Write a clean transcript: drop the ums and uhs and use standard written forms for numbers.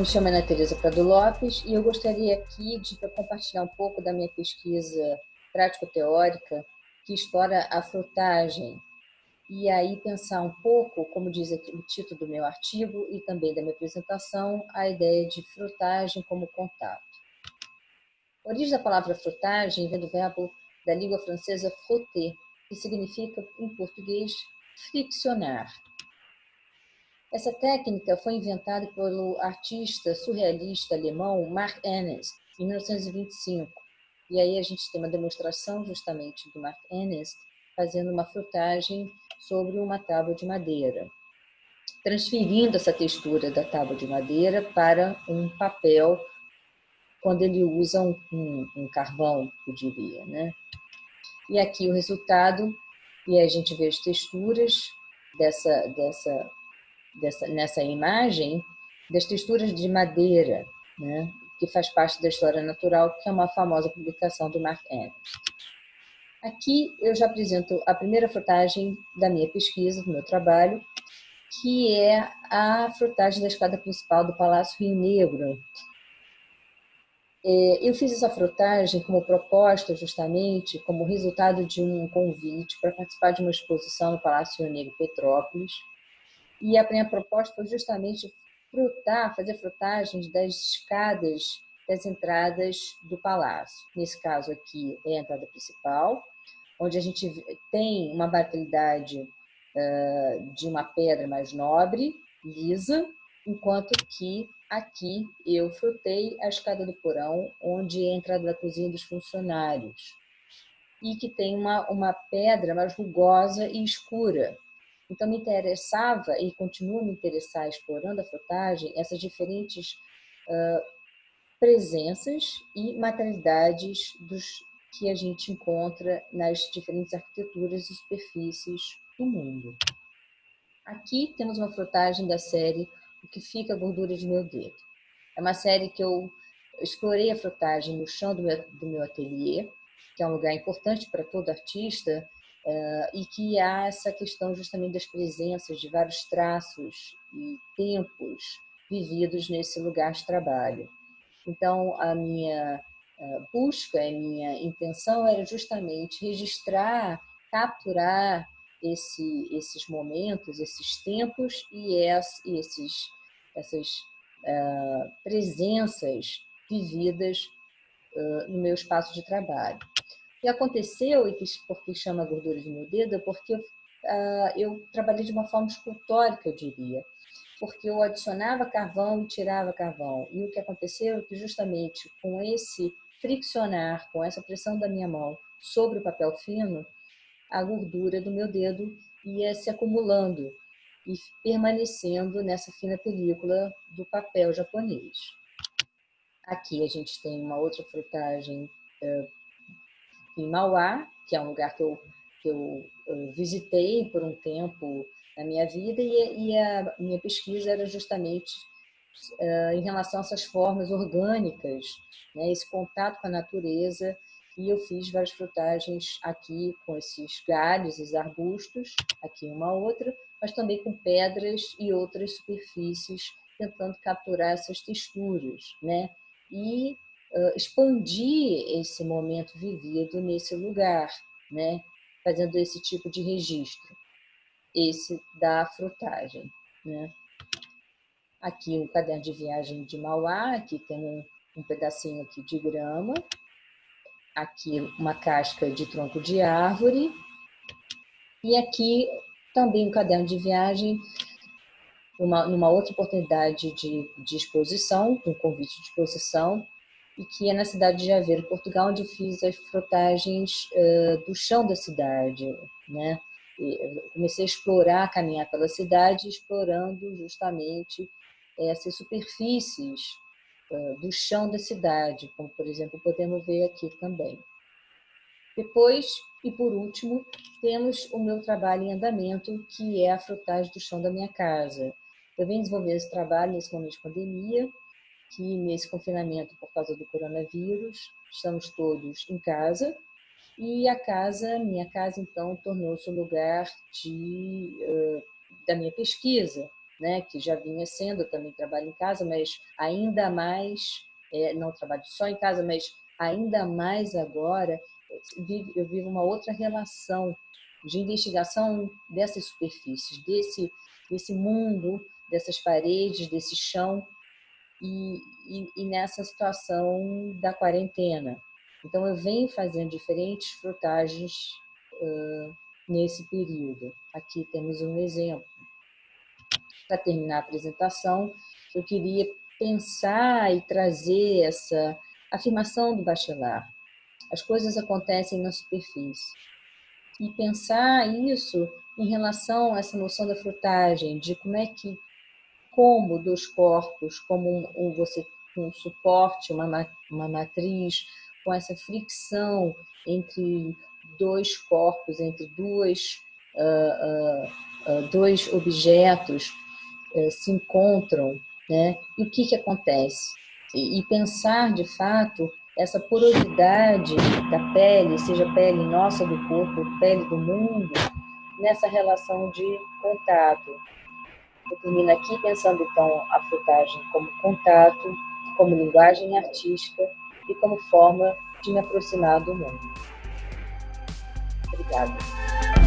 Me chamo Ana Tereza Prado Lopes e eu gostaria aqui de compartilhar um pouco da minha pesquisa prático-teórica que explora a frutagem e aí pensar um pouco, como diz aqui o título do meu artigo e também da minha apresentação, a ideia de frutagem como contato. A origem da palavra frutagem vem do verbo da língua francesa frotter, que significa, em português, friccionar. Essa técnica foi inventada pelo artista surrealista alemão Mark Ernst, em 1925. E aí a gente tem uma demonstração justamente do Mark Ernst fazendo uma frutagem sobre uma tábua de madeira, transferindo essa textura da tábua de madeira para um papel, quando ele usa um carvão, eu diria, né? E aqui o resultado, e a gente vê as texturas nessa imagem, das texturas de madeira, né, que faz parte da História Natural, que é uma famosa publicação do Mark Ernst. Aqui eu já apresento a primeira frutagem da minha pesquisa, do meu trabalho, que é a frutagem da escada principal do Palácio Rio Negro. Eu fiz essa frutagem como proposta, justamente, como resultado de um convite para participar de uma exposição no Palácio Rio Negro, Petrópolis. E a minha proposta foi justamente fazer frutagens das escadas das entradas do palácio. Nesse caso aqui é a entrada principal, onde a gente tem uma materialidade de uma pedra mais nobre, lisa, enquanto que aqui eu frutei a escada do porão, onde é a entrada da cozinha dos funcionários, e que tem uma pedra mais rugosa e escura. Então, me interessava e continua a me interessar, explorando a frutagem, essas diferentes presenças e materialidades que a gente encontra nas diferentes arquiteturas e superfícies do mundo. Aqui temos uma frutagem da série O que fica a gordura de meu dedo. É uma série que eu explorei a frutagem no chão do meu ateliê, que é um lugar importante para todo artista, e que há essa questão justamente das presenças de vários traços e tempos vividos nesse lugar de trabalho. Então, a minha busca, a minha intenção era justamente registrar, capturar esses momentos, esses tempos e essas presenças vividas no meu espaço de trabalho. O que aconteceu, e porque chama gordura de meu dedo, é porque eu trabalhei de uma forma escultórica, eu diria, porque eu adicionava carvão e tirava carvão. E o que aconteceu é que justamente com esse friccionar, com essa pressão da minha mão sobre o papel fino, a gordura do meu dedo ia se acumulando e permanecendo nessa fina película do papel japonês. Aqui a gente tem uma outra frutagem em Mauá, que é um lugar que eu visitei por um tempo na minha vida, e a minha pesquisa era justamente em relação a essas formas orgânicas, né, esse contato com a natureza, e eu fiz várias frutagens aqui com esses galhos, esses arbustos, aqui uma outra, mas também com pedras e outras superfícies, tentando capturar essas texturas, né, e expandir esse momento vivido nesse lugar, né, fazendo esse tipo de registro, esse da frutagem, né. Aqui o caderno de viagem de Mauá, aqui tem um pedacinho aqui de grama, aqui uma casca de tronco de árvore, e aqui também um caderno de viagem, numa outra oportunidade de exposição, um convite de exposição, e que é na cidade de Aveiro, Portugal, onde fiz as frutagens do chão da cidade, né? Eu comecei a explorar, a caminhar pela cidade, explorando justamente essas superfícies do chão da cidade, como, por exemplo, podemos ver aqui também. Depois, e por último, temos o meu trabalho em andamento, que é a frutagem do chão da minha casa. Eu venho desenvolvendo esse trabalho nesse momento de pandemia, que nesse confinamento por causa do coronavírus, estamos todos em casa, e minha casa, então, tornou-se o lugar da minha pesquisa, né, que já vinha sendo, eu também trabalho em casa, mas ainda mais, não trabalho só em casa, mas ainda mais agora, eu vivo uma outra relação de investigação dessas superfícies, desse mundo, dessas paredes, desse chão, e nessa situação da quarentena. Então, eu venho fazendo diferentes frutagens nesse período. Aqui temos um exemplo. Para terminar a apresentação, eu queria pensar e trazer essa afirmação do Bachelard. As coisas acontecem na superfície. E pensar isso em relação a essa noção da frutagem, de como dos corpos, como um suporte, uma matriz, com essa fricção entre dois corpos, entre dois objetos se encontram, né? E o que acontece? E pensar, de fato, essa porosidade da pele, seja pele nossa do corpo, pele do mundo, nessa relação de contato. Eu termino aqui pensando, então, a frutagem como contato, como linguagem artística e como forma de me aproximar do mundo. Obrigada.